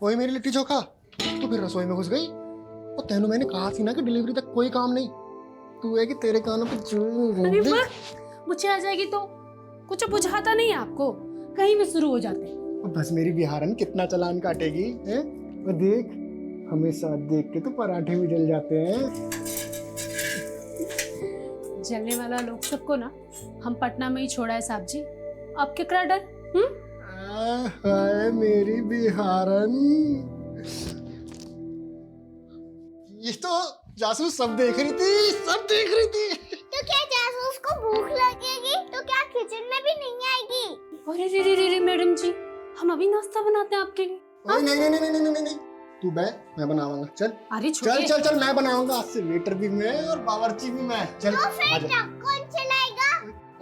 वही मेरी लिट्टी चोखा तो फिर रसोई में घुस गई। और तेनू मैंने कहा थी ना कि डिलीवरी तक कोई काम नहीं, तू है कि तेरे कानों पे अरे वाह, मुझे आ जाएगी तो कुछ बुझाता नहीं है आपको, कहीं भी शुरू हो जाते हैं। बस मेरी बिहारन कितना चालान काटेगी हैं? वो देख, हमेशा देख के तो पराठे भी जल जाते हैं। जलने वाला लोग सबको ना हम पटना में ही छोड़ा है साहब जी, अब क्या करा डर? हाय मेरी बिहारन, ये तो जासूस सब देख रही थी, सब देख रही थी। तो क्या जासूस को भूख लगेगी तो क्या किचन में भी नहीं आएगी? अरे रे रे रे रे मैडम जी, हम अभी नाश्ता बनाते हैं आपके लिए। नहीं नहीं नहीं नहीं नहीं नहीं, तू बैठ, मैं बनाऊंगा। चल अरे चल चल चल, मैं बनाऊंगा। आज से वेटर भी मैं और बावर्ची भी मैं। चल तो फिर आजा। ट्रक कौन चलाएगा?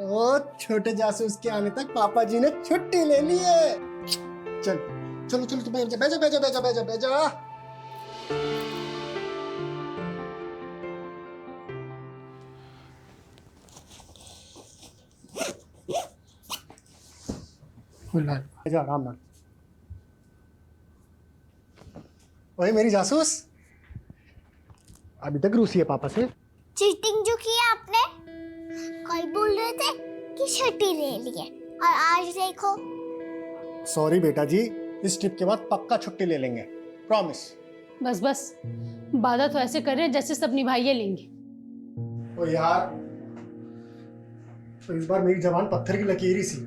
ओ छोटे जासूस के आने तक पापा जी ने छुट्टी ले ली है। चल चलो चलो, तू बैठ जा बैठ जा बैठ जा बैठ जा बैठ जा बैठ जा। बैठ जा आराम ਨਾਲ। ओए मेरी जासूस, अभी तक रूसी है पापा से। चीटिंग जो की आपने, कल बोल रहे थे कि छुट्टी ले ली है और आज देखो। सॉरी बेटा जी, इस ट्रिप के बाद पक्का छुट्टी ले लेंगे, प्रॉमिस। बस बस, वादा तो ऐसे कर रहे हैं जैसे सब निभाइए लेंगे। ओ यार, तो इस बार मेरी जबान पत्थर की लकीर ही सी,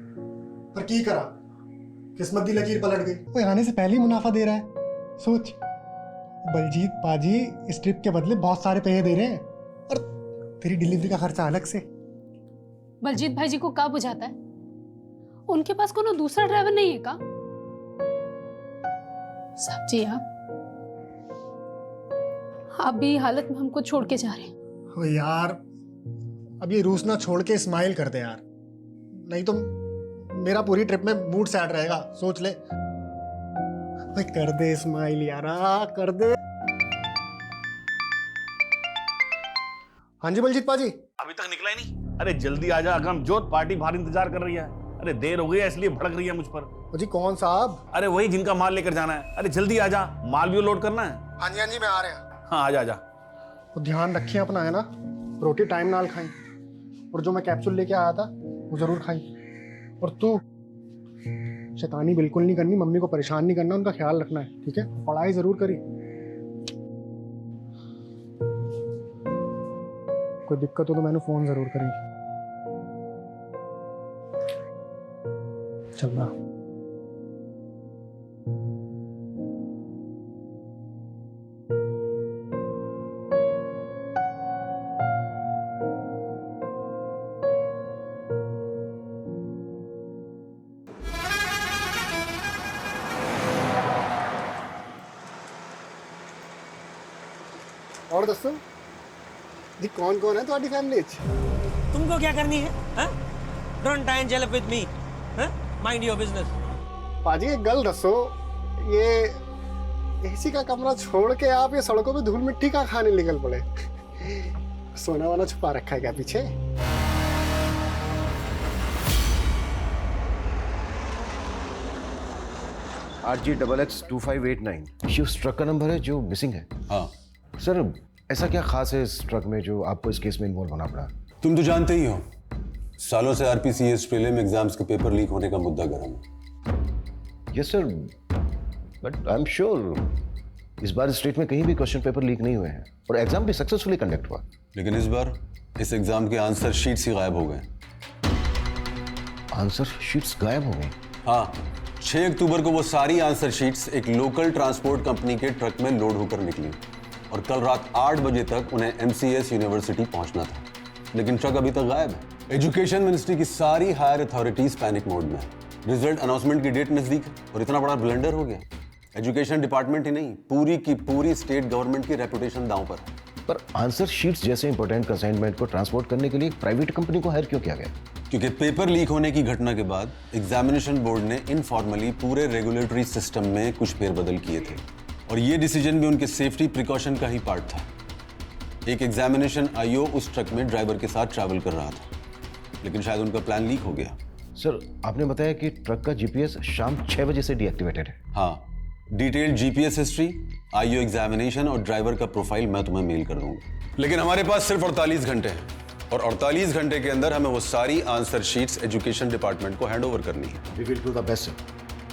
पर की करा, किस्मत की लकीर पलट गई। वो आने से पहले ही मुनाफा दे रहा है। सोच, बलजीत पाजी इस ट्रिप के बदले बहुत सारे पैसे दे रहे हैं, और तेरी डिलीवरी का खर्चा अलग से। बलजीत भाई जी को क्या बुझाता है? उनके पास कोनो दूसरा ड्राइवर नहीं है का? साहब जी आप भी हालत में हमको छोड़ के जा रहे हैं। ओ यार, अब ये रूस ना छोड़ के स्माइल कर दे यार, नहीं तो मेरा पूरी ट्रिप में मूड सैड रहेगा। सोच ले भाई, कर दे स्माइल यारा, कर दे। हाँ जी बलजीत पाजी। अभी तक निकला ही नहीं? अरे जल्दी आ जा अगमजोत, पार्टी बाहर इंतजार कर रही है। अरे देर हो गई है इसलिए भड़क रही है मुझ पर। ओ जी कौन साहब? अरे वही जिनका माल लेकर जाना है। अरे जल्दी आ जा, माल भी लोड करना है। हाँ जी मैं आ रहे हैं। हाँ आ जा आ जा। तो ध्यान रखिए अपना, है ना, रोटी टाइम नाल खाई, और जो मैं कैप्सूल लेके आया था वो जरूर खाई। और तू शैतानी बिल्कुल नहीं करनी, मम्मी को परेशान नहीं करना, उनका ख्याल रखना है, ठीक है? पढ़ाई जरूर करी। कोई दिक्कत हो तो मैंने फोन जरूर करी। चल रहा। और दसो जी, कौन कौन है तुम्हारी फैमिली? तुमको क्या करनी है? Don't try and gel with me, mind your business. पाजी एक गल दसो, ये एसी का कमरा छोड़ के आप ये सड़कों पे धूल मिट्टी का खाने निकल पड़े? सोना वाना छुपा रखा है क्या पीछे? RG XX2589 ये उस ट्रक का नंबर है जो मिसिंग है। हाँ सर, ऐसा क्या खास है इस ट्रक में जो आपको इस केस में इन्वॉल्व होना पड़ा? तुम तो जानते ही हो, सालों से आरपीसीएस प्रीलिम एग्जाम्स के पेपर लीक होने का मुद्दा गर्म है। Yes sir, but I am sure इस बार स्टेट में कहीं भी क्वेश्चन पेपर लीक नहीं हुए हैं और एग्जाम भी सक्सेसफुली कंडक्ट हुआ। लेकिन इस बार इस एग्जाम के आंसर शीट्स ही गायब हो गए। आंसर शीट्स गायब हो गई? हाँ, 6 अक्टूबर को वो सारी आंसर शीट्स एक लोकल ट्रांसपोर्ट कंपनी के ट्रक में लोड होकर निकली और कल रात 8 बजे तक उन्हें MCS यूनिवर्सिटी पहुंचना था, लेकिन ट्रक अभी तक गायब है। एजुकेशन मिनिस्ट्री की सारी हायर अथॉरिटीज पैनिक मोड में है। रिजल्ट अनाउंसमेंट की डेट नजदीक है और इतना बड़ा ब्लंडर हो गया। एजुकेशन डिपार्टमेंट ही नहीं, पूरी की पूरी स्टेट गवर्नमेंट की रेपुटेशन दांव पर है। पर आंसर शीट्स जैसे इंपॉर्टेंट कंसाइनमेंट को ट्रांसपोर्ट करने के लिए एक प्राइवेट कंपनी को हायर क्यों किया गया? क्योंकि पेपर लीक होने की घटना के बाद एग्जामिनेशन बोर्ड ने इनफॉर्मली पूरे रेगुलेटरी सिस्टम में कुछ फेरबदल किए थे और ये डिसीजन भी उनके सेफ्टी प्रिकॉशन का ही पार्ट था। एक एग्जामिनेशन आईओ उस ट्रक में ड्राइवर के साथ ट्रैवल कर रहा था, लेकिन शायद उनका प्लान लीक हो गया। सर, आपने बताया कि ट्रक का GPS शाम 6 बजे से डीएक्टिवेटेड है। हाँ, detailed GPS history, IO examination और ड्राइवर का प्रोफाइल मैं तुम्हें मेल कर दूंगा। लेकिन हमारे पास सिर्फ 48 घंटे हैं और 48 घंटे के अंदर हमें वो सारी आंसर शीट्स एजुकेशन डिपार्टमेंट को हैंड ओवर करनी है। We will do the best, sir.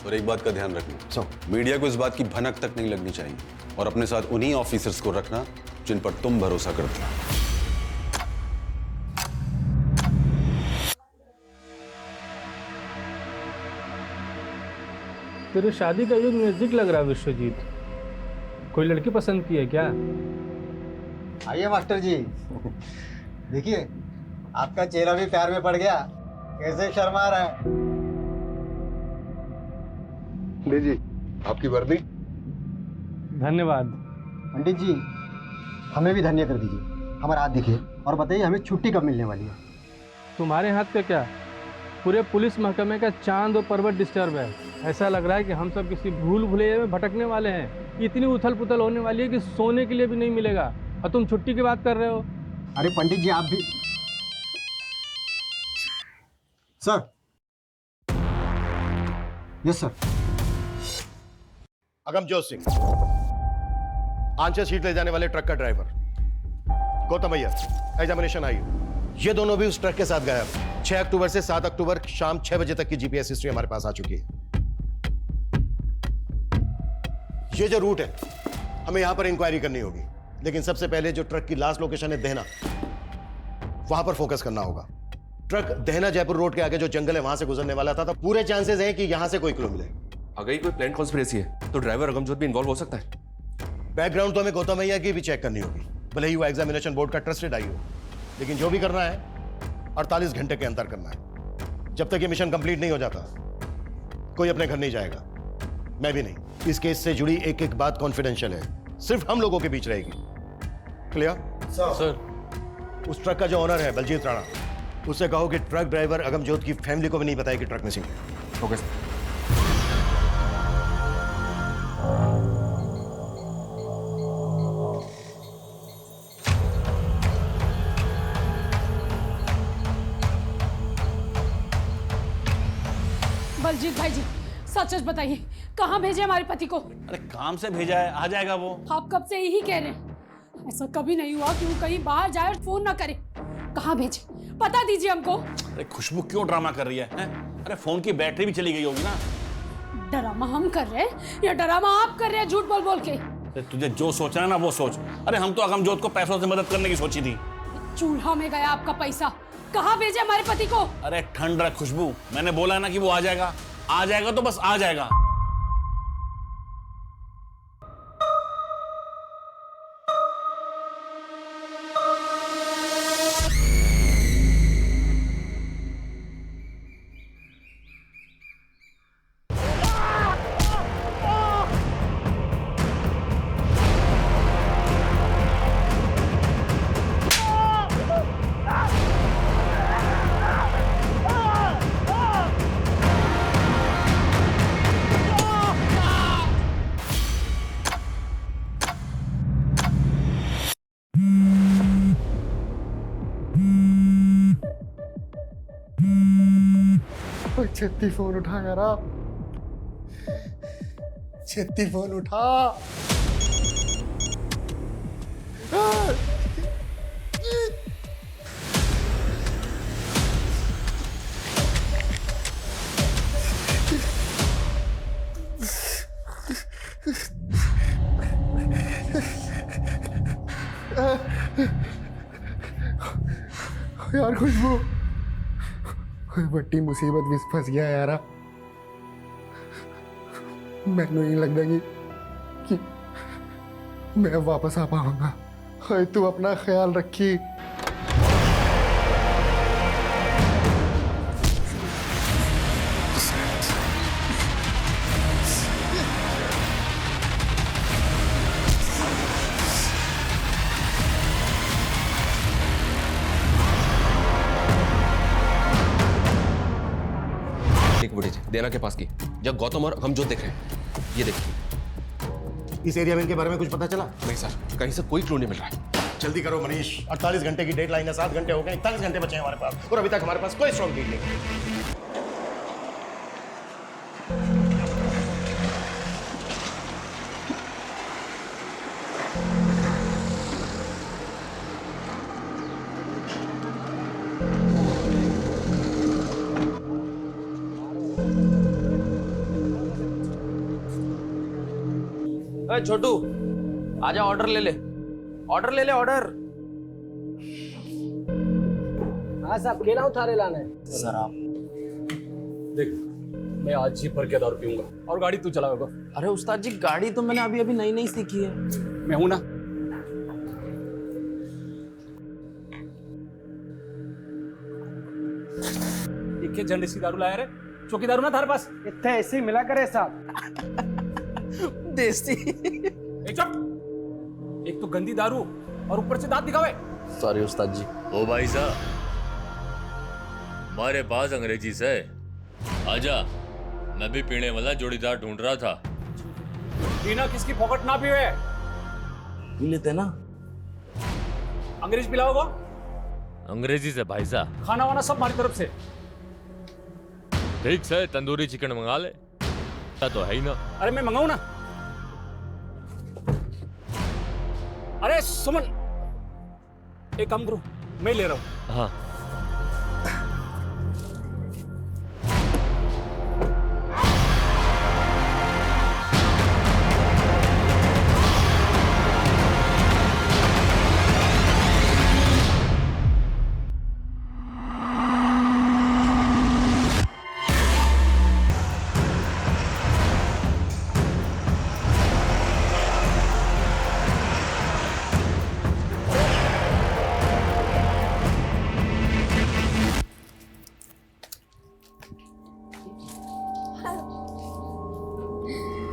और एक बात का ध्यान रखना, So, मीडिया को इस बात की भनक तक नहीं लगनी चाहिए और अपने साथ उन्हीं ऑफिसर्स को रखना जिन पर तुम भरोसा करते हो। तेरे शादी का युग नजदीक लग रहा है विश्वजीत। कोई लड़की पसंद की है क्या? आइए मास्टर जी, देखिए आपका चेहरा भी प्यार में पड़ गया। कैसे शर्मा रहा है। लीजिए आपकी वर्दी। धन्यवाद। पंडित जी, हमें भी धन्य कर दीजिए। हमारा हाथ दिखिए और बताइए हमें छुट्टी कब मिलने वाली है। तुम्हारे हाथ का क्या, पूरे पुलिस महकमे का चांद और पर्वत डिस्टर्ब है। ऐसा लग रहा है कि हम सब किसी भूल भुलैया में भटकने वाले हैं। इतनी उथल पुथल होने वाली है कि सोने के लिए भी नहीं मिलेगा और तुम छुट्टी की बात कर रहे हो। अरे पंडित जी आप भी। Sir. Yes sir. Agamjot Singh, answer sheet ले जाने वाले ट्रक का ड्राइवर। गौतम अय्यर, एग्जामिनेशन आई। ये दोनों भी उस ट्रक के साथ गए। 6 अक्टूबर से 7 अक्टूबर शाम 6 बजे तक की जीपीएस हिस्ट्री हमारे पास आ चुकी है। ये जो रूट है, हमें यहां पर इंक्वायरी करनी होगी, लेकिन सबसे पहले जो ट्रक की लास्ट लोकेशन है देहना, वहां पर फोकस करना होगा। ट्रक देहना जयपुर रोड के आगे जो जंगल है वहां से गुजरने वाला था, पूरे चांसेस हैं कि यहां से कोई क्लू मिले। अगर ये कोई प्लान कॉन्स्पिरेसी है तो ड्राइवर अगमजोत भी इन्वॉल्व हो सकता है। बैकग्राउंड तो हमें गौतम अय्यर की भी चेक करनी होगी, भले ही वो एग्जामिनेशन बोर्ड का ट्रस्टेड आई हो, लेकिन जो भी करना है 48 घंटे के अंदर करना है। जब तक ये मिशन कंप्लीट नहीं हो जाता कोई अपने घर नहीं जाएगा, मैं भी नहीं। इस केस से जुड़ी एक एक बात कॉन्फिडेंशियल है, सिर्फ हम लोगों के बीच रहेगी। Clear sir. उस ट्रक का जो ओनर है बलजीत राणा, उससे कहो कि ट्रक ड्राइवर अगमजोत की फैमिली को भी नहीं बताया कि ट्रक मिसिंग है। ओके। बलजीत भाई जी, सच सच बताइए, कहाँ भेजे हमारे पति को? अरे काम से भेजा है, आ जाएगा वो। आप कब से यही कह रहे हैं। ऐसा कभी नहीं हुआ कि वो कहीं बाहर जाए और फोन ना करे। कहाँ भेजे, पता दीजिए हमको। अरे खुशबू क्यों ड्रामा कर रही है, हैं? अरे फोन की बैटरी भी चली गई होगी ना। ड्रामा हम कर रहे हैं या ड्रामा आप कर रहे हैं झूठ बोल बोल के? अरे तुझे जो सोचना है ना वो सोच। अरे हम तो अगमजोत को पैसों से मदद करने की सोची थी। चूल्हा में गया आपका पैसा। कहाँ भेजे हमारे पति को? अरे ठंड रख खुशबू, मैंने बोला ना कि वो आ जाएगा। आ जाएगा तो बस आ जाएगा। छेती फोन उठा यार, छेती फोन उठा। यार खुशबू, बड़ी मुसीबत में फंस गया यार। मैनू नहीं लगता कि मैं वापस आ पाऊंगा। तू अपना ख्याल रखी। देना के पास की जब गौतम और अगमजोत देख रहे हैं। ये देखिए। इस एरिया में इनके बारे में कुछ पता चला? नहीं सर, कहीं से कोई क्लू नहीं मिल रहा है। जल्दी करो मनीष, 48 घंटे की डेडलाइन है। 7 घंटे हो गए, 41 घंटे बचे हैं हमारे पास, और अभी तक हमारे पास कोई स्ट्रॉन्ग लीड नहीं। अरे छोटू आजा, ऑर्डर ले ले, ऑर्डर ले ले, ऑर्डर। हाँ साहब, केला उतारे लाना है सर आप देख, मैं आज ही भर के दारू पीऊंगा और गाड़ी तू चलाओगा। अरे उस्ताद जी, गाड़ी तो मैंने अभी अभी नई नई सीखी है। मैं हूं ना। एक झंडे सी दारू लाया रे, चौकी दारू ना थारे पास इतने ऐसे ही मिला करे साहब। देसी। चुप, एक तो गंदी दारू और ऊपर से दांत दिखावे। सॉरी उस्ताद जी। ओ भाई साहब, हमारे पास अंग्रेजी से आजा, मैं भी पीने वाला जोड़ीदार ढूंढ रहा था। पीना किसकी पॉकेट ना पीवे, पी लेते ना। अंग्रेज पिलाओगा? अंग्रेजी से भाई साहब। खाना वाना सब हमारी तरफ से। ठीक से तंदूरी चिकन मंगा ले, तो है ही ना। अरे मैं मंगाऊं ना। अरे सुमन, एक काम करो, मैं ले रहा हूं। हाँ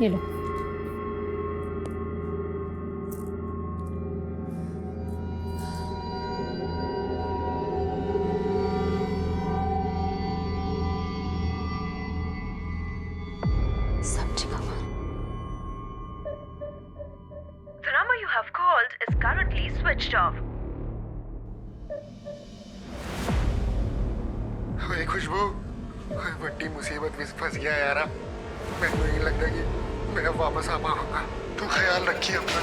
ये लो। सब्जी कमा। The number you have called is currently switched off. ओए खुशबू, ओए बड़ी मुसीबत में फंस गया यार। मैं नहीं लगता कि मैं अब वापस आ पाऊंगा। तू ख्याल रखिए अपना।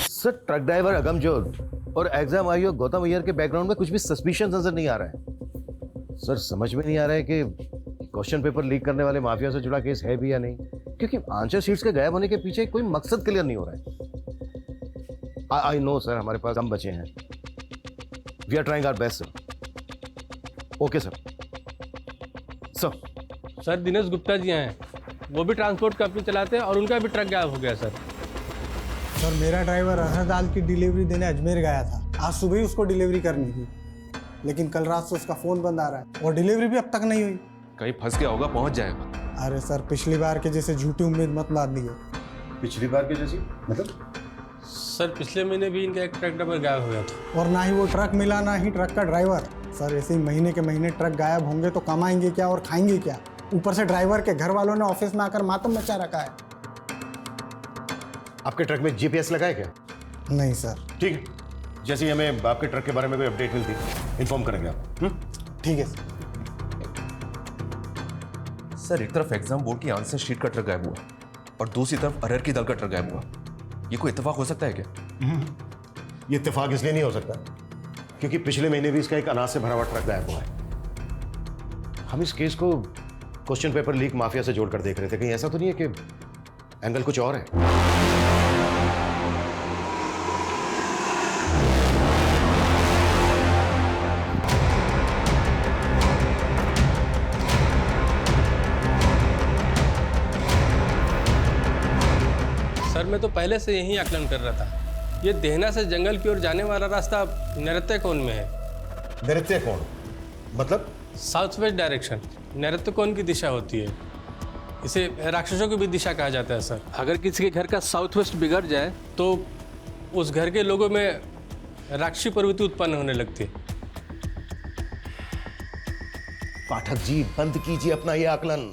सर, ट्रक ड्राइवर अगमजोत और एग्जाम आईओ गौतम अय्यर के बैकग्राउंड में कुछ भी सस्पिशियस नजर नहीं आ रहा है। सर, समझ में नहीं आ रहा है कि क्वेश्चन पेपर लीक करने वाले माफिया से जुड़ा केस है भी या नहीं, क्योंकि आंसर शीट्स के गायब होने के पीछे कोई मकसद क्लियर नहीं हो रहा है। आई नो सर, हमारे पास कम बचे हैं। We are trying our best sir. Okay sir. Sir Dinesh Gupta ji हैं, वो भी ट्रांसपोर्ट कंपनी चलाते हैं और उनका भी ट्रक गायब हो गया सर। सर मेरा ड्राइवर अरहर दाल की डिलीवरी देने अजमेर गया था। आज सुबह ही उसको डिलीवरी करनी थी, लेकिन कल रात से उसका फोन बंद आ रहा है और डिलीवरी भी अब तक नहीं हुई। कहीं फंस गया होगा, पहुंच जाएगा। अरे सर, पिछली बार के जैसे झूठी उम्मीद मत बांधिए। पिछली बार के जैसी मतलब? सर पिछले महीने भी इनका एक ट्रक ड्राइवर गायब हो गया था। और ना ही वो ट्रक मिला, ना ही ट्रक का ड्राइवर। सर ऐसे ही महीने के महीने ट्रक गायब होंगे तो कमाएंगे क्या और खाएंगे क्या? ऊपर से ड्राइवर के घर वालों ने ऑफिस में आकर मातम मचा रखा है। आपके ट्रक में जीपीएस लगा है क्या? नहीं सर। ठीक है, जैसे ही हमें आपके ट्रक के बारे में कोई अपडेट मिलती इन्फॉर्म करेंगे आप। ठीक है सर। सर एक तरफ एग्जाम बोर्ड की आंसर शीट का ट्रक गायब हुआ और दूसरी तरफ अरहर की दाल का ट्रक गायब हुआ। ये कोई इत्तेफाक हो सकता है क्या? ये इत्तेफाक इसलिए नहीं हो सकता क्योंकि पिछले महीने भी इसका एक अनाज से भरा हुआ ट्रक गायब हुआ है। हम इस केस को क्वेश्चन पेपर लीक माफिया से जोड़कर देख रहे थे। कहीं ऐसा तो नहीं है कि एंगल कुछ और है? सर मैं तो पहले से यही आकलन कर रहा था। ये देहना से जंगल की ओर जाने वाला रास्ता नैऋत्य-कोण में है। नैऋत्य-कोण मतलब? साउथ वेस्ट डायरेक्शन नैऋत्य-कोण की दिशा होती है। इसे राक्षसों की भी दिशा कहा जाता है सर। अगर किसी के घर का साउथ वेस्ट बिगड़ जाए तो उस घर के लोगों में राक्षसी प्रवृत्ति उत्पन्न होने लगती है। पाठक जी, बंद कीजिए अपना ये आकलन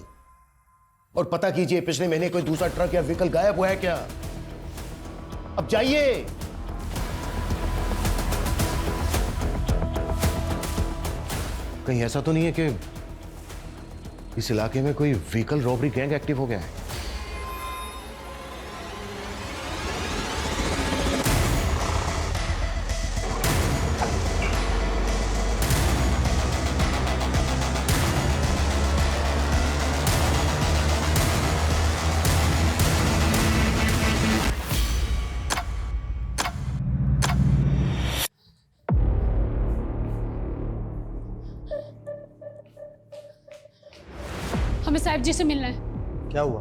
और पता कीजिए पिछले महीने कोई दूसरा ट्रक या व्हीकल गायब हुआ है क्या? अब जाइए। कहीं ऐसा तो नहीं है कि इस इलाके में कोई व्हीकल रॉबरी गैंग एक्टिव हो गया है? हमें साहब जी से मिलना है। क्या हुआ?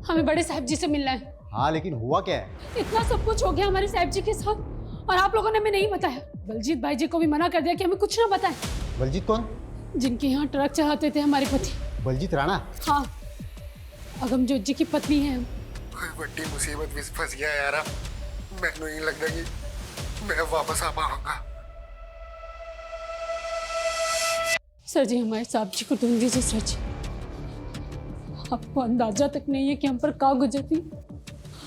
हमें बड़े साहब जी से मिलना है। हाँ लेकिन हुआ क्या है? इतना सब कुछ हो गया हमारे साहब जी के साथ और आप लोगों ने हमें नहीं बताया। बलजीत भाई जी को भी मना कर दिया कि हमें कुछ ना बताएं। बलजीत कौन? जिनके यहाँ ट्रक चलाते थे हमारे पति। बलजीत राणा? हाँ, अगमजोत जी की पत्नी है हम। बड़ी मुसीबत में फंस गया यार। मैनू नहीं लगता कि मैं वापस आ पाऊंगा। सर जी हमारे साहब जी को ढूंढ दीजिए सर जी। आपको अंदाजा तक नहीं है कि हम पर का गुजरती।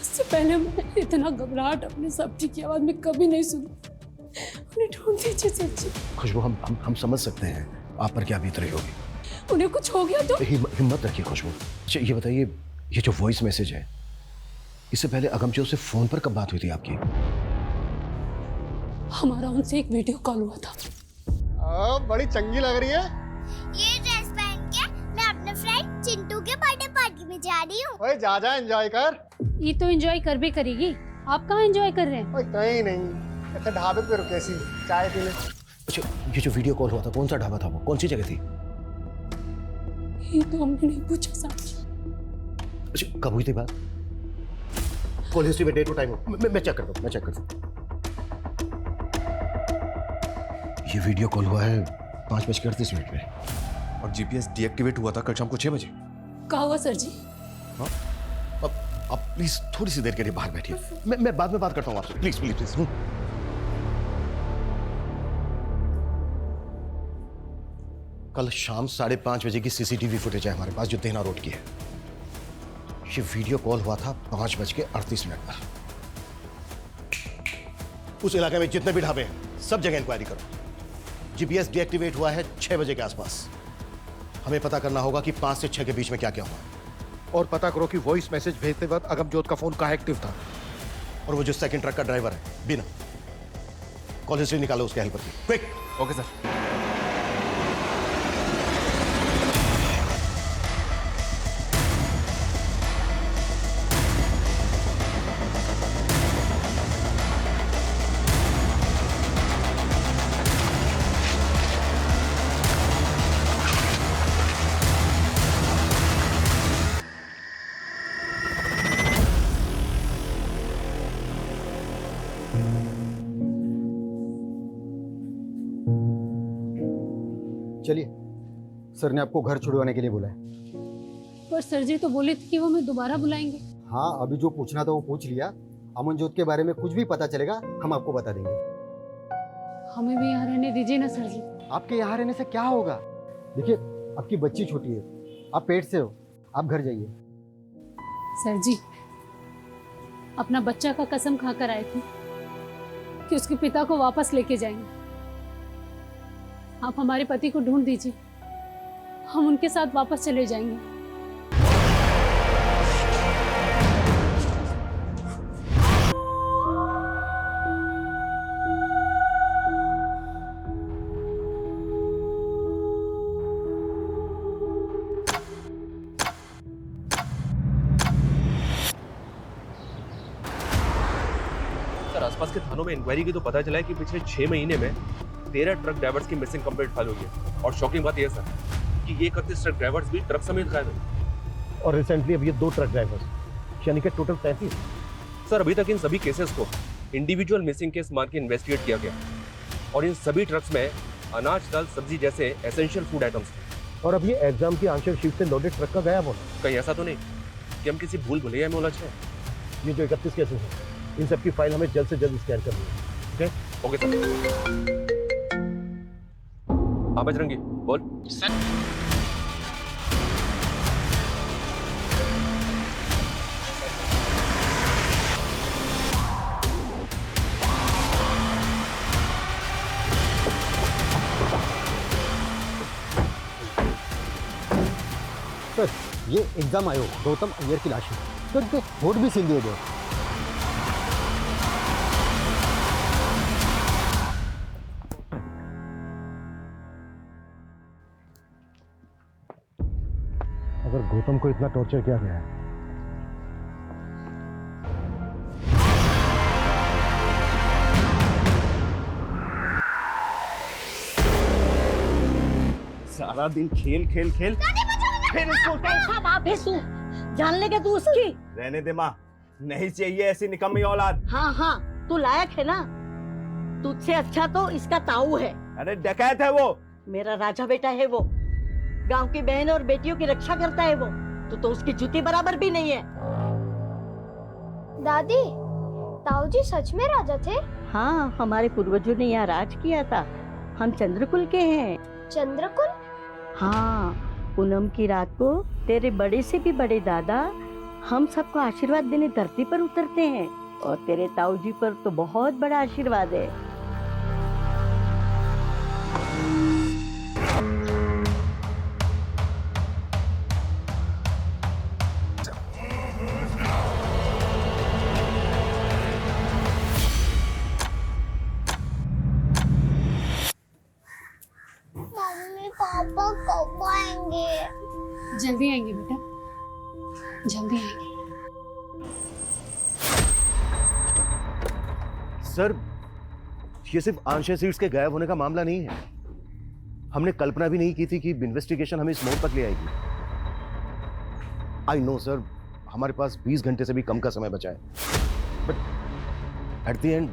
इससे पहले मैंने इतना घबराहट अपने साहब जी की आवाज में कभी नहीं सुनी। उन्हें ढूंढ दीजिए सर जी। खुशबू, हम समझ सकते हैं आप पर क्या बीत रही होगी। उन्हें कुछ हो गया तो हिम्मत रखिए खुशबू। अच्छा ये बताइए, ये जो वॉइस मैसेज है, इससे पहले अगमजोत से फोन पर कब बात हुई थी आपकी? हमारा उनसे एक वीडियो कॉल हुआ था। बड़ी चंगी लग रही है। ये ड्रेस पहन के मैं अपने फ्रेंड चिंटू के बर्थडे पार्टी में जा रही हूँ। ओए जा एंजॉय कर। ये तो एंजॉय कर भी करेगी। आप कहाँ एंजॉय कर रहे हैं? ओए कहीं नहीं, ऐसे ढाबे पे रुके सी चाय पीने। अच्छा ये जो वीडियो कॉल हुआ था, कौन सा ढाबा था वो, कौन सी जगह थी? ये तो हमने नहीं पूछा साहब जी। अच्छा कब हुई थी बात? कॉल हिस्ट्री में डेट और टाइम मैं चेक करता हूँ। ये वीडियो कॉल हुआ है 5:38 पे और जीपीएस डीएक्टिवेट हुआ था कल शाम को 6 बजे। कहा हुआ सर जी? हाँ? अब प्लीज थोड़ी सी देर के लिए बाहर बैठिए, मैं बाद में बात करता हूँ आपसे। Please please please. कल शाम 5:30 बजे की सीसीटीवी फुटेज है हमारे पास जो देना रोड की है। ये वीडियो कॉल हुआ था 5:38 पर। उस इलाके में जितने भी ढाबे हैं सब जगह इंक्वायरी करो। जीपीएस डीएक्टिवेट हुआ है 6 बजे के आसपास। हमें पता करना होगा कि 5 से 6 के बीच में क्या क्या हुआ। और पता करो कि वॉइस मैसेज भेजते वक्त अगमजोत का फोन कहाँ एक्टिव था। और वो जो सेकंड ट्रक का ड्राइवर है बिना, कॉल हिस्ट्री निकालो उसके हेल्पर की, क्विक। Okay sir. चलिए, सर ने आपको घर छुड़वाने के लिए बुलाया। पर सर जी तो बोले थे कि वो हमें दोबारा बुलाएंगे। हाँ अभी जो पूछना था वो पूछ लिया। अमनजोत के बारे में कुछ भी पता चलेगा हम आपको बता देंगे। हमें भी यहाँ रहने दीजिए ना सर जी। आपके यहाँ रहने से क्या होगा? देखिए आपकी बच्ची छोटी है, आप पेट से हो, आप घर जाइए। सर जी अपना बच्चा का कसम खाकर आए थे कि उसके पिता को वापस लेके जाएंगे। आप हमारे पति को ढूंढ दीजिए, हम उनके साथ वापस चले जाएंगे। सर आसपास के थानों में इंक्वायरी की तो पता चला है कि पिछले 6 महीने में 13 ट्रक ड्राइवर्स की मिसिंग कंप्लेंट फाइल हुई है। और शॉकिंग बात यह सर कि ये 31 ट्रक ड्राइवर्स भी ट्रक समेत गायब हैं। और रिसेंटली अब ये 2 ट्रक ड्राइवर्स, यानी कि टोटल 33। सर अभी तक इन सभी केसेस को इंडिविजुअल मिसिंग केस मान के इन्वेस्टिगेट किया गया और इन सभी ट्रक्स में अनाज, दाल, सब्जी जैसे एसेंशियल फूड आइटम्स थे। और अब ये एग्जाम की आंसर शीट से लोडेड ट्रक का गायब होना। कहीं ऐसा तो नहीं कि हम किसी भूल भुलैया में उलझ गए? ये जो 31 केसेस हैं, इन सब की फाइल हमें जल्द से जल्द स्कैन करनी है। Okay sir. हाँ बजरंगी बोल। सर सर ये एग्जाम आयोग गौतम अय्यर की लाश है। तो इनके वोट भी सील दिए गए। अगर गौतम को इतना टॉर्चर किया गया है, सारा दिन खेल खेल खेल फिर उसको कैसा बाप है तू? जान लेगा तू उसकी? रहने दे माँ, नहीं चाहिए ऐसी निकम्मी औलाद। हाँ हाँ, तू लायक है ना। तुझसे अच्छा तो इसका ताऊ है। अरे डकैत है वो। मेरा राजा बेटा है वो। गांव की बहन और बेटियों की रक्षा करता है वो। तू तो उसकी जूती बराबर भी नहीं है। दादी, ताऊ जी सच में राजा थे? हाँ, हमारे पूर्वजों ने यहाँ राज किया था। हम चंद्रकुल के हैं। चंद्रकुल? हाँ, पूनम की रात को तेरे बड़े से भी बड़े दादा हम सबको आशीर्वाद देने धरती पर उतरते हैं, और तेरे ताऊ जी पर तो बहुत बड़ा आशीर्वाद है। मम्मी पापा कब आएंगे? जल्दी आएंगे बेटा, जल्दी आएंगे। सर, ये सिर्फ आंशिक सीट्स के गायब होने का मामला नहीं है। हमने कल्पना भी नहीं की थी कि इन्वेस्टिगेशन हमें इस मोड़ तक ले आएगी। आई नो सर, हमारे पास 20 घंटे से भी कम का समय बचा है, बट एट द एंड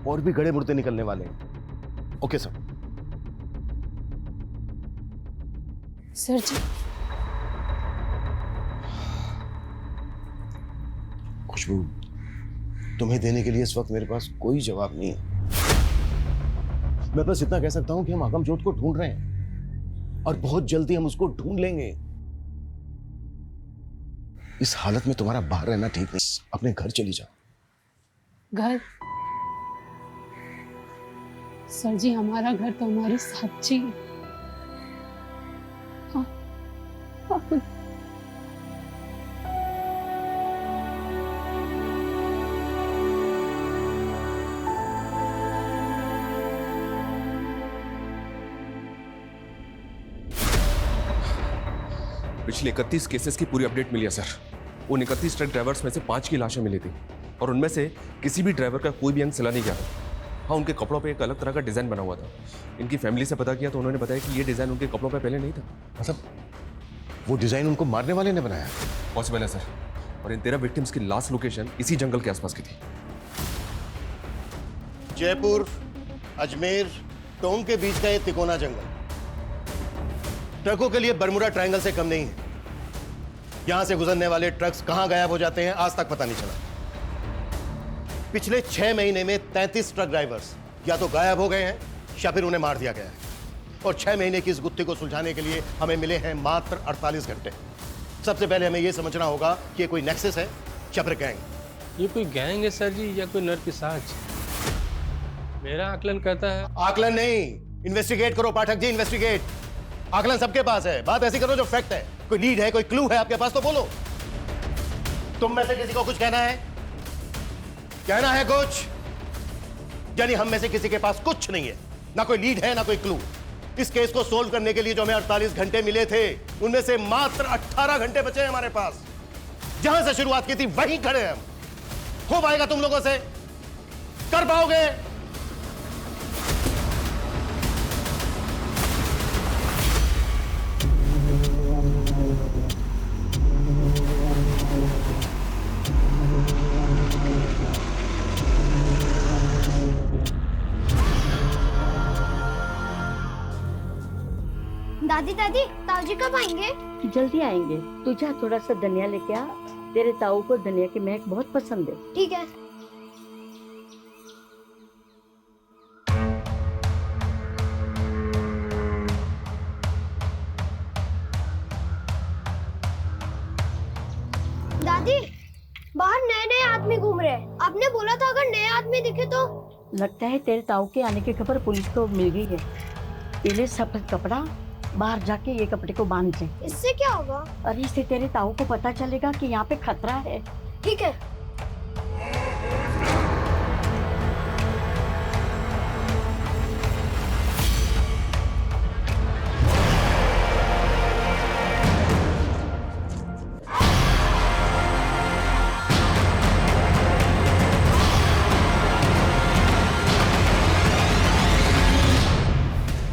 और भी गड़े मुड़ते निकलने वाले हैं। Okay sir. सर जी, खुशबू, तुम्हें देने के लिए इस वक्त मेरे पास कोई जवाब नहीं है। मैं बस इतना कह सकता हूं कि हम आगम जोत को ढूंढ रहे हैं, और बहुत जल्दी हम उसको ढूंढ लेंगे। इस हालत में तुम्हारा बाहर रहना ठीक नहीं। अपने घर चली जाओ। घर? सर जी, हमारा घर तो हमारी साक्षी है। हाँ, हाँ। पिछले 31 केसेस की पूरी अपडेट मिली है सर। उन 31 ट्रक ड्राइवर्स में से 5 की लाशें मिली थी, और उनमें से किसी भी ड्राइवर का कोई भी अंग सिला नहीं गया था। हाँ, उनके कपड़ों पे एक अलग तरह का डिजाइन बना हुआ था। इनकी फैमिली से पता किया तो उन्होंने बताया कि ये डिजाइन उनके कपड़ों पे पहले नहीं था। मतलब वो डिजाइन उनको मारने वाले ने बनाया? पॉसिबल है सर। और इन 13 विक्टिम्स की लास्ट लोकेशन इसी जंगल के आसपास की थी। जयपुर, अजमेर, टोंक के बीच का ये तिकोना जंगल ट्रकों के लिए बरमुडा ट्रायंगल से कम नहीं है। यहां से गुजरने वाले ट्रक्स कहां गायब हो जाते हैं आज तक पता नहीं चला। पिछले 6 महीने में 33 ट्रक ड्राइवर्स या तो गायब हो गए हैं या फिर उन्हें मार दिया गया है। और 6 महीने की इस गुत्थी को सुलझाने के लिए हमें मिले हैं मात्र 48 घंटे। सबसे पहले हमें यह समझना होगा कि ये कोई नेक्सस है या फिर गैंग। ये कोई गैंग है सर जी, या कोई नरपिशाच? मेरा आकलन कहता है। आकलन नहीं, इन्वेस्टिगेट करो पाठक जी, इन्वेस्टिगेट। आकलन सबके पास है, बात ऐसी करो जो फैक्ट है। कोई लीड है, कोई क्लू है आपके पास तो बोलो। तुम में से किसी को कुछ कहना है? कहना है कुछ? यानी हम में से किसी के पास कुछ नहीं है, ना कोई लीड है ना कोई क्लू। इस केस को सोल्व करने के लिए जो हमें 48 घंटे मिले थे, उनमें से मात्र 18 घंटे बचे हैं हमारे पास। जहां से शुरुआत की थी वहीं खड़े हैं हम। हो पाएगा तुम लोगों से? कर पाओगे? दादी दादी, ताऊ जी कब आएंगे? जल्दी आएंगे। तू जा, थोड़ा सा धनिया लेके आ। तेरे ताऊ को धनिया की महक बहुत पसंद है। ठीक है। दादी, बाहर नए नए आदमी घूम रहे हैं। आपने बोला था अगर नए आदमी दिखे तो। लगता है तेरे ताऊ के आने की खबर पुलिस को मिल गई है। पहले सफेद कपड़ा, बाहर जाके ये कपड़े को बांध ले। इससे क्या होगा? अरे इससे तेरे ताऊ को पता चलेगा कि यहाँ पे खतरा है। ठीक है।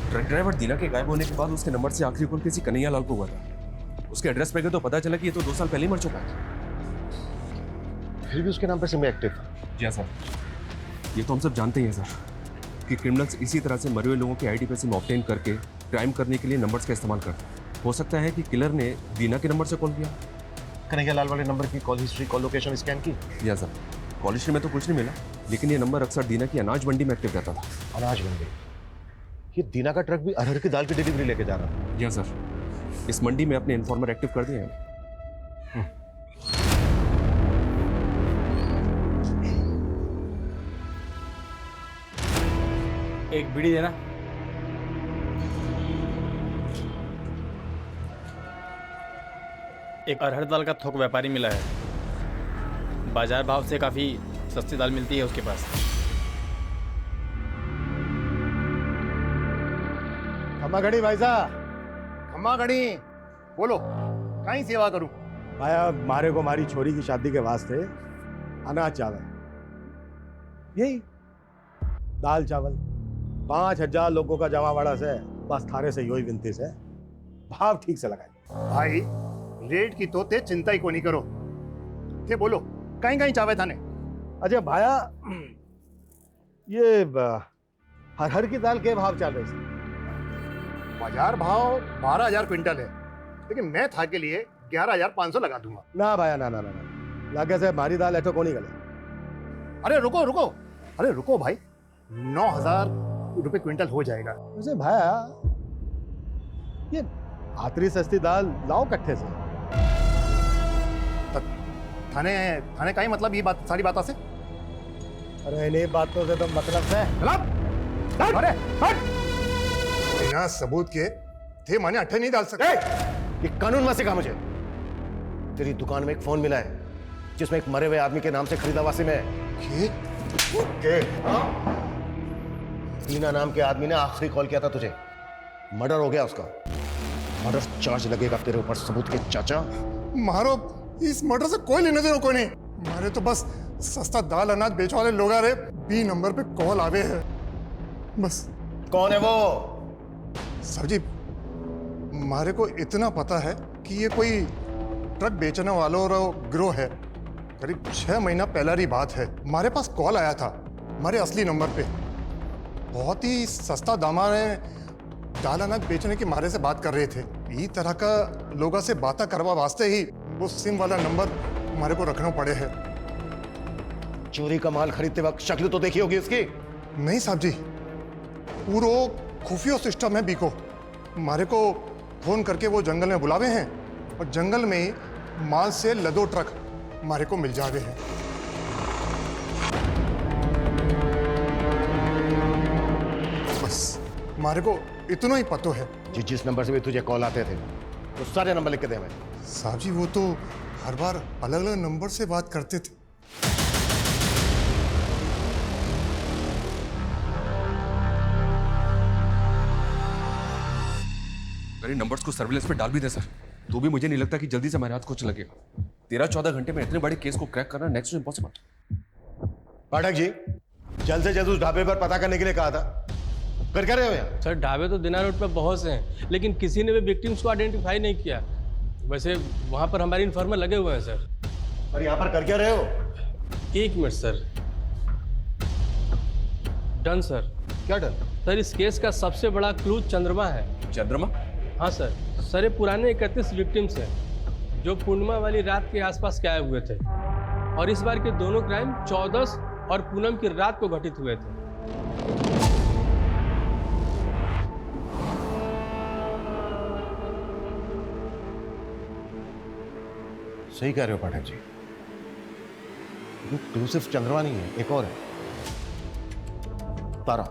ट्रक ड्राइवर दीना के गायब होने के बाद उसके नंबर से आखिरी कॉल किसी कन्हैया लाल को हुआ था। उसके एड्रेस पे गए तो पता चला कि ये तो 2 साल पहले ही मर चुका है। फिर भी उसके नाम पर सिम एक्टिव था। जी हाँ सर, ये तो हम सब जानते ही हैं सर कि क्रिमिनल्स इसी तरह से मरे हुए लोगों के आईडी पे सिम ऑब्टेन करके क्राइम करने के लिए नंबर्स का इस्तेमाल करते हैं। हो सकता है कि किलर ने दीना के नंबर से कॉल किया। कन्हैया लाल वाले नंबर की call history, call location scan की। जी हाँ सर, कॉल हिस्ट्री में तो कुछ नहीं मिला, लेकिन ये नंबर अक्सर दीना की अनाज मंडी में एक्टिव रहता था। अनाज मंडी? ये दीना का ट्रक भी अरहर की दाल की डिलीवरी लेके जा रहा है। जी हाँ सर, इस मंडी में अपने इन्फॉर्मर एक्टिव कर दिए हैं। एक बीड़ी देना। एक अरहर दाल का थोक व्यापारी मिला है, बाजार भाव से काफी सस्ती दाल मिलती है उसके पास। खम्मा घड़ी भाई साहब, खम्मा घड़ी, बोलो कहीं सेवा करूं? भाया मारे को मारी छोरी की शादी के वास्ते अनाज चावल, यही दाल चावल 5000 लोगों का जमावाड़ा से बस थारे से योही विनती से भाव ठीक से लगाए। भाई रेट की तो ते चिंता ही को नहीं करो, ते बोलो कहीं कहीं चावे थाने। अच्छा भाया, ये हर की दाल के भाव चल रहे थे? बाजार भाव 12,000 क्विंटल है, लेकिन मैं था के लिए 11,500 लगा दूंगा। ना भाया ना ना ना ना, लागे से मारी दाल ऐठो को नहीं गले। अरे रुको रुको, अरे रुको भाई, 9,000 रुपए क्विंटल हो जाएगा। वैसे भाया ये आतरी सस्ती दाल लाओ कट्ठे से। थाने थाने का ही मतलब ये बात, सारी बातों से? अरे इन्हीं बातों से तो मतलब से अरे हट! बिना सबूत के थे माने अट्ठे नहीं डाल सकते। ये कानून में सिखा मुझे। तेरी दुकान में एक फोन मिला है जिसमें एक मरे हुए आदमी के नाम से खरीदा हुआ सिम है। दीना नाम के आदमी ने आखिरी कॉल किया था तुझे, मर्डर हो गया उसका। मर्डर चार्ज लगेगा तेरे ऊपर सबूत के चाचा। मारो, इस मर्डर से कोई लेने देना कोई नहीं। मारे तो बस सस्ता दाल अनाज बेचने वाले लोग आ रहे, बी नंबर पे कॉल आवे है बस। कौन है वो? सर जी, मारे को इतना पता है कि ये कोई ट्रक बेचने वालों का गिरोह है। करीब 6 महीना पहला की बात है, हमारे पास कॉल आया था हमारे असली नंबर पे। बहुत ही सस्ता दामा में दाल अनाज बेचने की मारे से बात कर रहे थे। इस तरह का लोगों से बातें करवा वास्ते ही वो सिम वाला नंबर हमारे को रखना पड़े है। चोरी का माल खरीदते वक्त शक्ल तो देखी होगी उसकी? नहीं साहब जी, पूरा खुफिया सिस्टम है बीको। हमारे को फोन करके वो जंगल में बुलावे हैं और जंगल में ही माल से लदो ट्रक हमारे को मिल जावे हैं। बस हमारे को इतना ही पतो है। जिस नंबर से भी तुझे कॉल आते थे तो सारे नंबर लिख के दे हमें। साहब जी, वो तो हर बार अलग अलग नंबर से बात करते थे। अरे नंबर्स को सर्विलेंस पे डाल भी दे सर, तो भी मुझे नहीं लगता कि जल्दी से हमारे हाथ कुछ लगेगा। 13-14 घंटे में इतने बड़े केस को क्रैक करना next to impossible. Pathak ji, जल्द से जल्द उस ढाबे पर पता करने के लिए कहा था, कर क्या रहे हो यहाँ? सर ढाबे तो दिना रोड पे बहुत से हैं, लेकिन किसी ने भी विक्टिम्स को आइडेंटिफाई नहीं किया। वैसे वहाँ पर हमारे इन्फॉर्मर लगे हुए हैं सर। और यहाँ पर कर क्या रहे हो? 1 मिनट सर। Done sir. क्या डन? सर इस केस का सबसे बड़ा क्लू चंद्रमा है। चंद्रमा? हाँ सर। सर ये पुराने 31 विक्टिम्स हैं जो पूर्णिमा वाली रात के आसपास गायब हुए थे, और इस बार के दोनों क्राइम 14 और पूनम की रात को घटित हुए थे। सही कह रहे हो पाठक जी, क्लू सिर्फ चंद्रमा नहीं है, एक और है, तारा।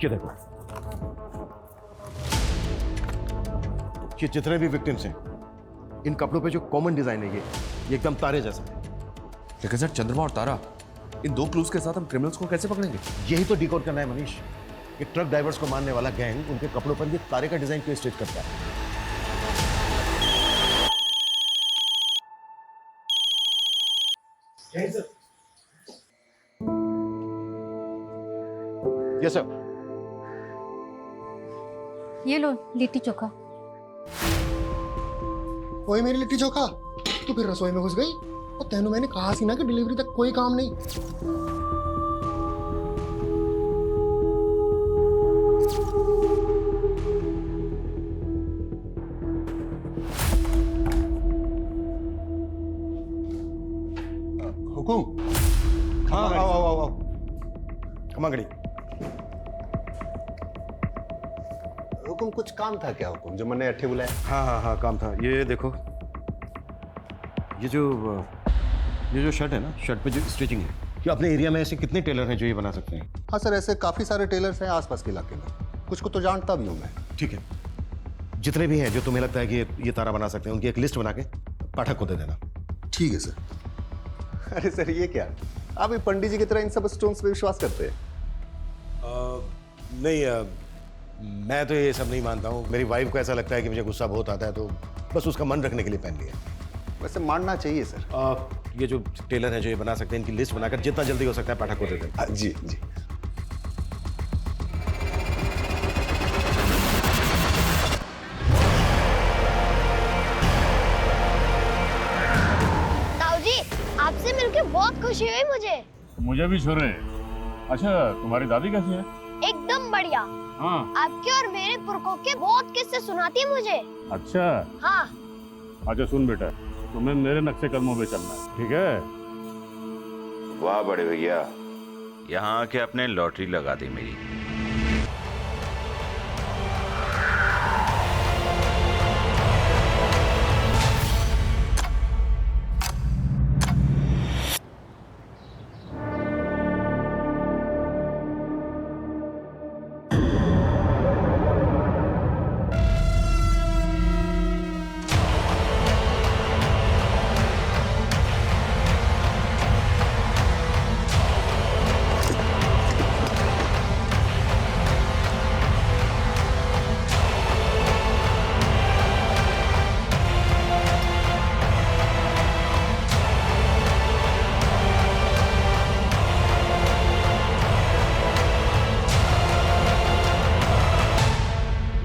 ये देखो, ये जितने भी विक्टिम्स हैं, इन कपड़ों पे जो कॉमन डिजाइन है ये एकदम तारे जैसा है। लेकिन सर चंद्रमा और तारा, इन 2 क्लूज के साथ हम क्रिमिनल्स को कैसे पकड़ेंगे? यही तो डिकोड करना है मनीष। कि ट्रक ड्राइवर्स को मारने वाला गैंग उनके कपड़ों पर ये तारे का डिजाइन क्यों स्टिच करता है? Yes sir. ये लो लिट्टी चोखा। वही मेरी लिट्टी चोखा, तू फिर रसोई में घुस गई और तेनू मैंने कहा सी ना कि डिलीवरी तक कोई काम नहीं। हुकुम, हाँ आओ आओ आओ आओ, कमा गड़ी। हुकुम कुछ काम था क्या हुकुम, जो मैंने अट्ठे बुलाया? हाँ हाँ हाँ काम था। ये देखो, ये जो शर्ट है ना, शर्ट पे जो स्टिचिंग है, कि अपने एरिया में ऐसे कितने टेलर हैं जो ये बना सकते हैं? हाँ सर, ऐसे काफी सारे टेलर्स हैं आसपास के इलाके में, कुछ को तो जानता भी हूँ मैं। ठीक है, जितने भी हैं जो तुम्हें लगता है कि ये तारा बना सकते हैं, उनकी एक लिस्ट बना के पाठक को दे देना। ठीक है सर। अरे सर ये क्या, आप भी पंडित जी की तरह इन सब स्टोन्स पे विश्वास करते हैं? नहीं, मैं तो ये सब नहीं मानता हूँ। मेरी वाइफ को ऐसा लगता है कि मुझे गुस्सा बहुत आता है, तो बस उसका मन रखने के लिए पहन लिया। वैसे मानना चाहिए सर। ये जो टेलर हैं जो ये बना सकते हैं, इनकी लिस्ट बनाकर जितना जल्दी हो सकता है पाठक को दे देना। जी जी। ताऊ जी, आपसे मिलके बहुत खुशी हुई मुझे भी छोरे। अच्छा, तुम्हारी दादी कैसी है? एकदम बढ़िया। हाँ। आपके और मेरे पुरखों के बहुत किस्से सुनाती है मुझे। अच्छा। हाँ। अच्छा सुन बेटा, तुम्हें मेरे नक्शे कदमों पे चलना है, ठीक है? वाह बड़े भैया, यहाँ आके अपने लॉटरी लगा दी मेरी।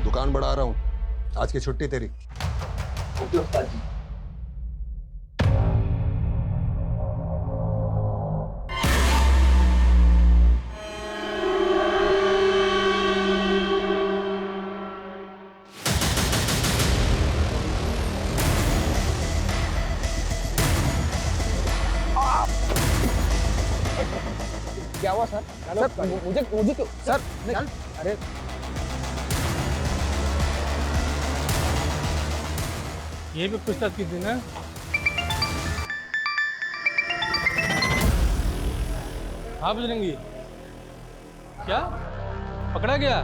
दुकान बढ़ा रहा हूँ, आज की छुट्टी तेरी। ओके उस्ताद जी। क्या हुआ सर? सर मुझे क्यों सर? अरे ये भी पूछताछ की थी ना? हाँ बजरंगी, क्या पकड़ा गया?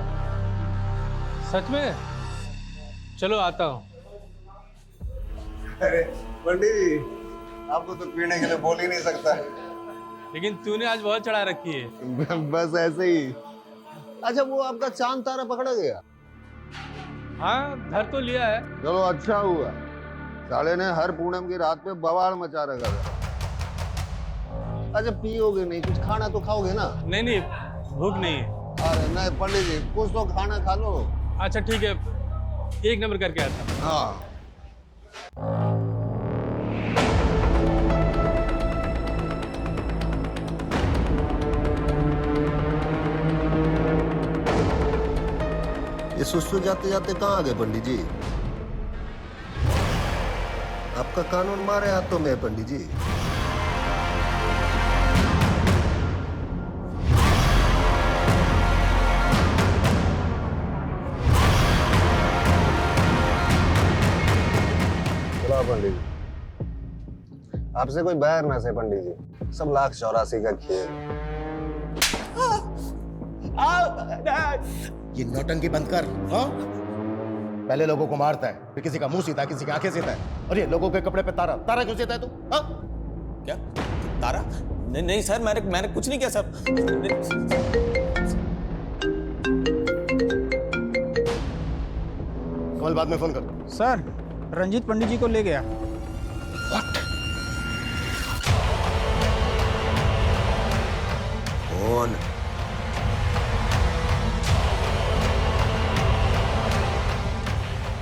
सच में? चलो आता हूँ। अरे पंडित जी, आपको तो पीने के लिए बोल ही नहीं सकता। लेकिन तूने आज बहुत चढ़ा रखी है। बस ऐसे ही। अच्छा वो आपका चांद तारा पकड़ा गया? हाँ धर तो लिया है। चलो अच्छा हुआ, साले ने हर पूनम की रात पे बवाल मचा रखा था। अच्छा पियोगे नहीं, कुछ खाना तो खाओगे ना? नहीं नहीं, भूख नहीं है। अरे नहीं पंडित जी, कुछ तो खाना खा लो। अच्छा ठीक है, एक नंबर करके आता हूँ। हाँ। ये सुस्तु जाते जाते कहाँ आ गए पंडित जी? आपका कानून मारे हाथों में है पंडित जी। चलो पंडित जी, आपसे कोई बैर ना से पंडित जी, सब लाख 84 का खेल। ये नौटंकी बंद कर। हाँ? पहले लोगों को मारता है, फिर किसी का मुंह सीता है, किसी की आंखें सीता है, और ये लोगों के कपड़े पे तारा क्यों सीता है तू? हाँ? क्या तारा? नहीं नहीं सर, मैंने कुछ नहीं किया सर। कमल बाद में फोन कर। सर रंजीत पंडित जी को ले गया। कौन?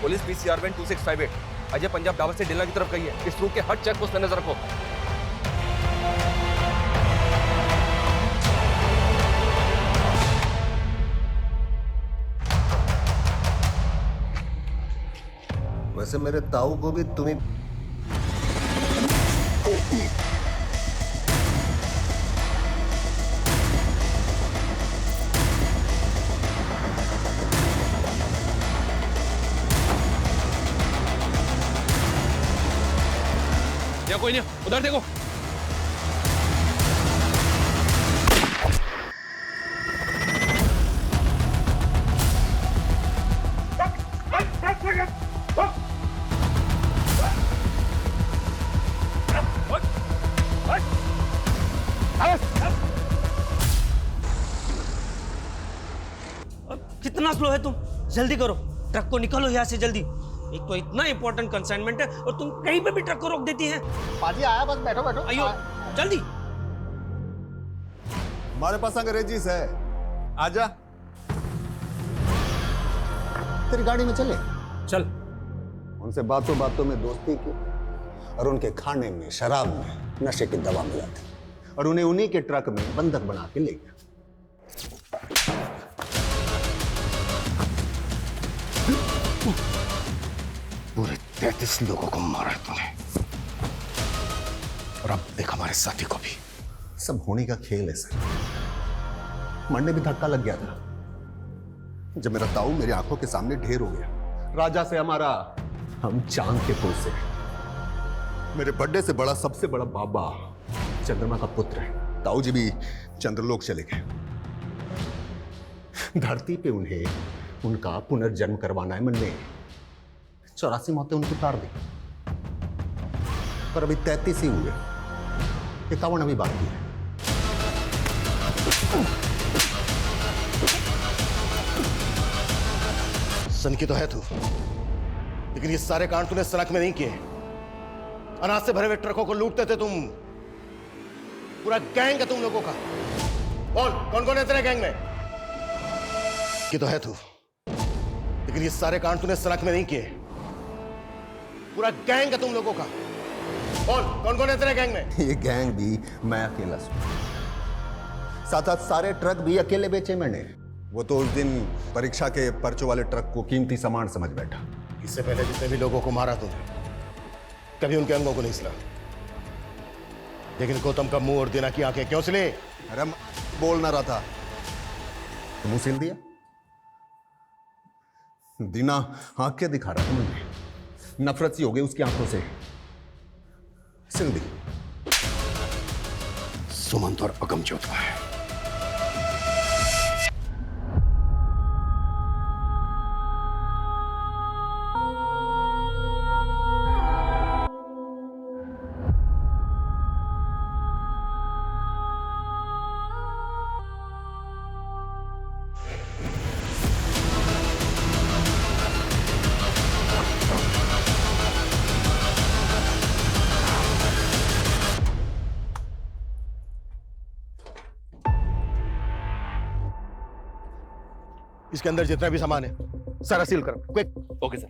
Police PCR 2658। अजय पंजाब दावत से डेला की तरफ गई है। इस रूट के हर चेक पोस्ट पर नजर रखो। वैसे मेरे ताऊ को भी तुम्हें या कोई नहीं, उधर देखो। कितना स्लो है तुम, जल्दी करो, ट्रक को निकालो यहाँ से जल्दी। एक तो इतना इंपॉर्टेंट कंसाइनमेंट है और तुम कहीं पे भी ट्रक को रोक देती हैं। पाजी आया, बस बैठो बैठो। आइयो जल्दी। हमारे पास अंग्रेजीस है, आजा। तेरी गाड़ी में चले चल। उनसे बातों बातों में दोस्ती की और उनके खाने में, शराब में नशे की दवा मिला थी और उन्हें उन्हीं के ट्रक में बंधक बना के ले गया। पूरे 33 लोगों को मारा है तूने और अब देख हमारे साथी को भी। सब होने का खेल है सर। मन में भी धक्का लग गया था जब मेरा ताऊ मेरी आंखों के सामने ढेर हो गया। राजा से हमारा, हम चांद के पुल से। मेरे बर्थडे से बड़ा, सबसे बड़ा बाबा चंद्रमा का पुत्र है। ताऊ जी भी चंद्रलोक चले गए। धरती पे उन्हें उनका पुनर्जन्म करवाना है। मन में 84 मौतें उनको उतार दी, पर अभी 33 ही हुए, 51 अभी बाकी है। सन की तो है तू, लेकिन ये सारे कांड तूने सड़क में नहीं किए। अनाज से भरे हुए ट्रकों को लूटते थे तुम। पूरा गैंग है तुम लोगों का। बोल कौन कौन है तेरे गैंग में? की तो है तू, लेकिन ये सारे कांड तूने सड़क में नहीं किए। पूरा गैंग है तुम लोगों का। बोल कौन कौन है तेरे गैंग में? ये गैंग भी मैं अकेला हूं। साथ साथ सारे ट्रक भी अकेले बेचे मैंने। वो तो उस दिन परीक्षा के पर्चों वाले ट्रक को कीमती सामान समझ बैठा। इससे पहले जितने भी लोगों को मारा तूने, कभी उनके अंगों को नहीं सिला, लेकिन गौतम का मुंह और दीना की आंखें क्यों सिले? अरे बोल ना रहा था तो मुंह सिल दिया। दीना आंखें दिखा रहा था मुझे, नफरत सी हो गई उसकी आंखों से, सिल दी। सुमंत और अगमजोत का है। इसके अंदर जितना भी सामान है सारा सील करो, क्विक। Okay sir.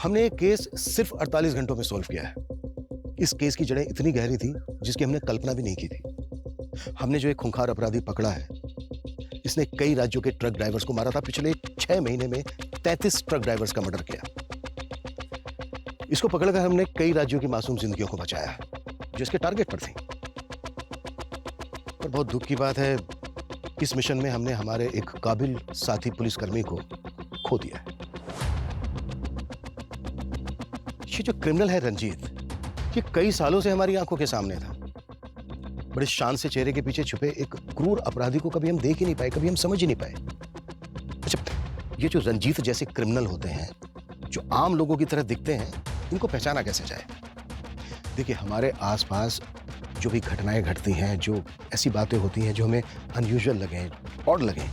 हमने ये केस सिर्फ 48 घंटों में सॉल्व किया है। इस केस की जड़ें इतनी गहरी थी जिसकी हमने कल्पना भी नहीं की थी। हमने जो एक खूंखार अपराधी पकड़ा है, इसने कई राज्यों के ट्रक ड्राइवर्स को मारा था। पिछले 6 महीने में 33 ट्रक ड्राइवर्स का मर्डर किया। इसको पकड़कर हमने कई राज्यों की मासूम जिंदगियों को बचाया जो इसके टारगेट पर थी। पर बहुत दुख की बात है, इस मिशन में हमने हमारे एक काबिल साथी पुलिसकर्मी को खो दिया है। ये जो क्रिमिनल है रंजीत, ये कई सालों से हमारी आंखों के सामने था। बड़े शान से चेहरे के पीछे छुपे एक क्रूर अपराधी को कभी हम देख ही नहीं पाए, कभी हम समझ ही नहीं पाए। अच्छा, ये जो रंजीत जैसे क्रिमिनल होते हैं, जो आम लोगों की तरह दिखते हैं, इनको पहचाना कैसे जाए? देखिए, हमारे आसपास जो भी घटनाएं घटती हैं, जो ऐसी बातें होती हैं जो हमें अनयूजुअल लगे, ऑड लगे,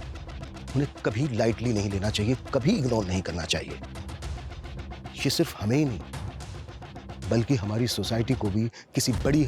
उन्हें कभी लाइटली नहीं लेना चाहिए, कभी इग्नोर नहीं करना चाहिए। ये सिर्फ हमें ही नहीं, बल्कि हमारी सोसाइटी को भी किसी बड़ी